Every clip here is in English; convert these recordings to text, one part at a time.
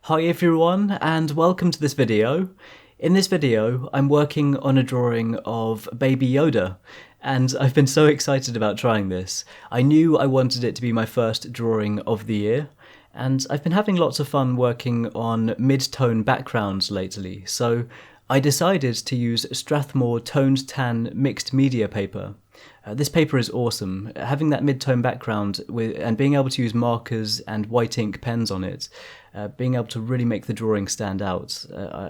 Hi everyone and welcome to this video. In this video I'm working on a drawing of Baby Yoda and I've been so excited about trying this. I knew I wanted it to be my first drawing of the year and I've been having lots of fun working on mid-tone backgrounds lately, so I decided to use Strathmore toned tan mixed media paper. This paper is awesome. Having that mid-tone background and being able to use markers and white ink pens on it, being able to really make the drawing stand out.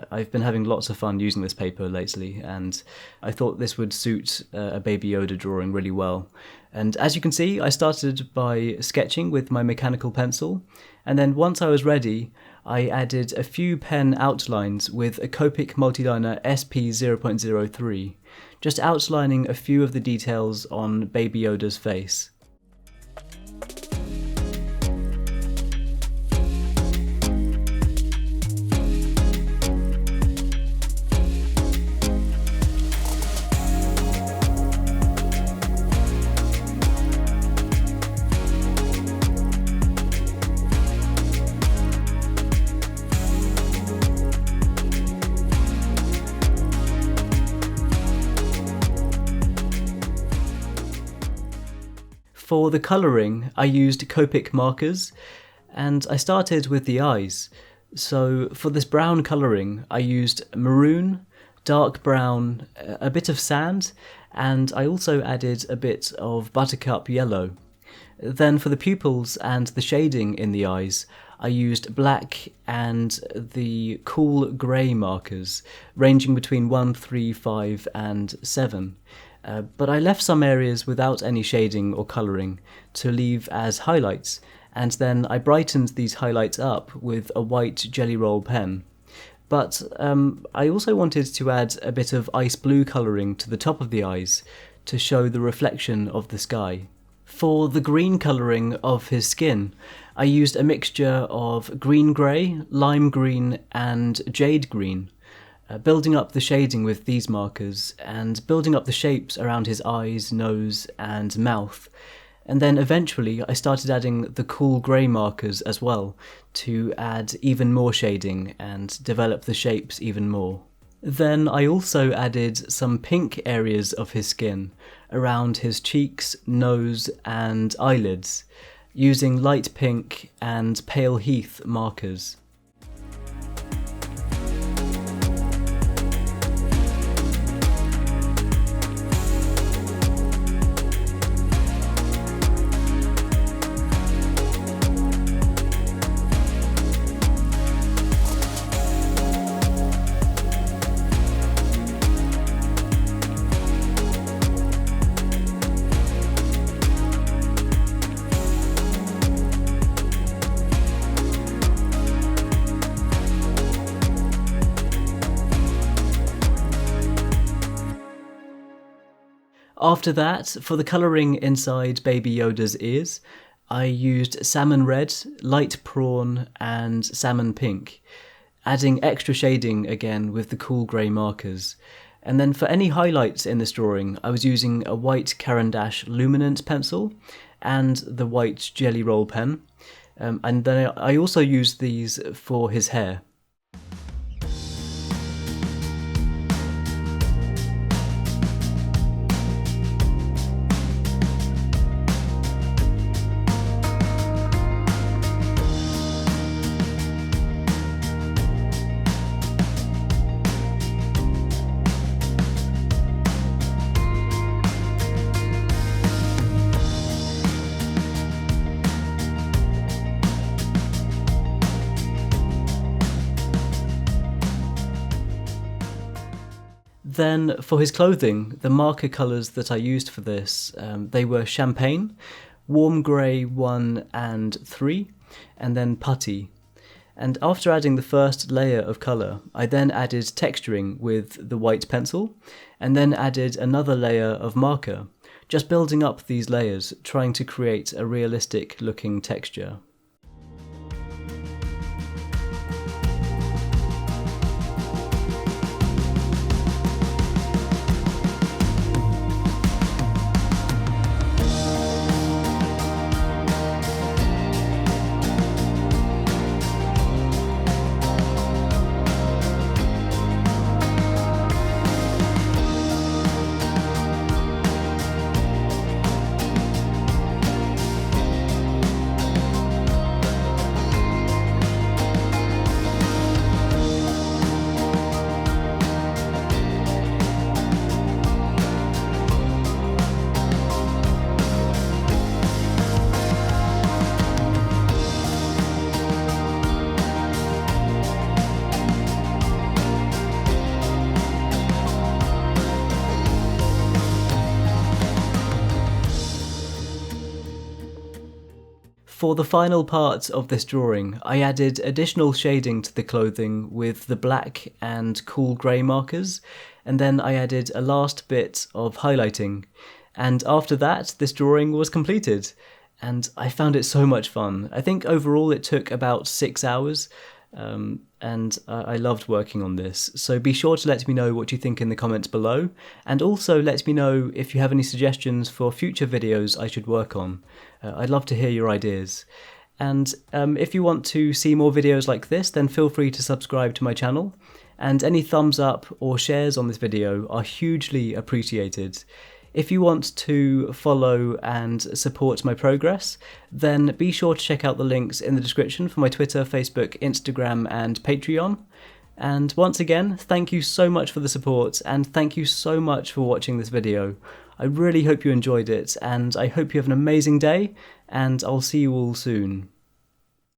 I've been having lots of fun using this paper lately, and I thought this would suit a Baby Yoda drawing really well. And as you can see, I started by sketching with my mechanical pencil, and then once I was ready, I added a few pen outlines with a Copic Multiliner SP 0.03, just outlining a few of the details on Baby Yoda's face. For the colouring, I used Copic markers, and I started with the eyes. So for this brown colouring, I used maroon, dark brown, a bit of sand, and I also added a bit of buttercup yellow. Then for the pupils and the shading in the eyes, I used black and the cool grey markers, ranging between 1, 3, 5 and 7. But I left some areas without any shading or colouring to leave as highlights, and then I brightened these highlights up with a white GellyRoll pen. But I also wanted to add a bit of ice blue colouring to the top of the eyes to show the reflection of the sky. For the green colouring of his skin, I used a mixture of green-grey, lime green and jade green. Building up the shading with these markers and building up the shapes around his eyes, nose and mouth. And then eventually I started adding the cool grey markers as well to add even more shading and develop the shapes even more. Then I also added some pink areas of his skin around his cheeks, nose and eyelids using light pink and pale heath markers. After that, for the colouring inside Baby Yoda's ears, I used salmon red, light prawn and salmon pink, adding extra shading again with the cool grey markers. And then for any highlights in this drawing, I was using a white Caran Luminance pencil and the white GellyRoll pen. And then I also used these for his hair. Then for his clothing, the marker colours that I used for this, they were champagne, warm grey 1 and 3, and then putty. And after adding the first layer of colour, I then added texturing with the white pencil, and then added another layer of marker, just building up these layers, trying to create a realistic looking texture. For the final part of this drawing, I added additional shading to the clothing with the black and cool grey markers, and then I added a last bit of highlighting. And after that, this drawing was completed, and I found it so much fun. I think overall it took about 6 hours, and I loved working on this. So be sure to let me know what you think in the comments below, and also let me know if you have any suggestions for future videos I should work on. I'd love to hear your ideas. And if you want to see more videos like this, then feel free to subscribe to my channel, and any thumbs up or shares on this video are hugely appreciated. If you want to follow and support my progress, then be sure to check out the links in the description for my Twitter, Facebook, Instagram and Patreon. And once again, thank you so much for the support, and thank you so much for watching this video. I really hope you enjoyed it, and I hope you have an amazing day, and I'll see you all soon.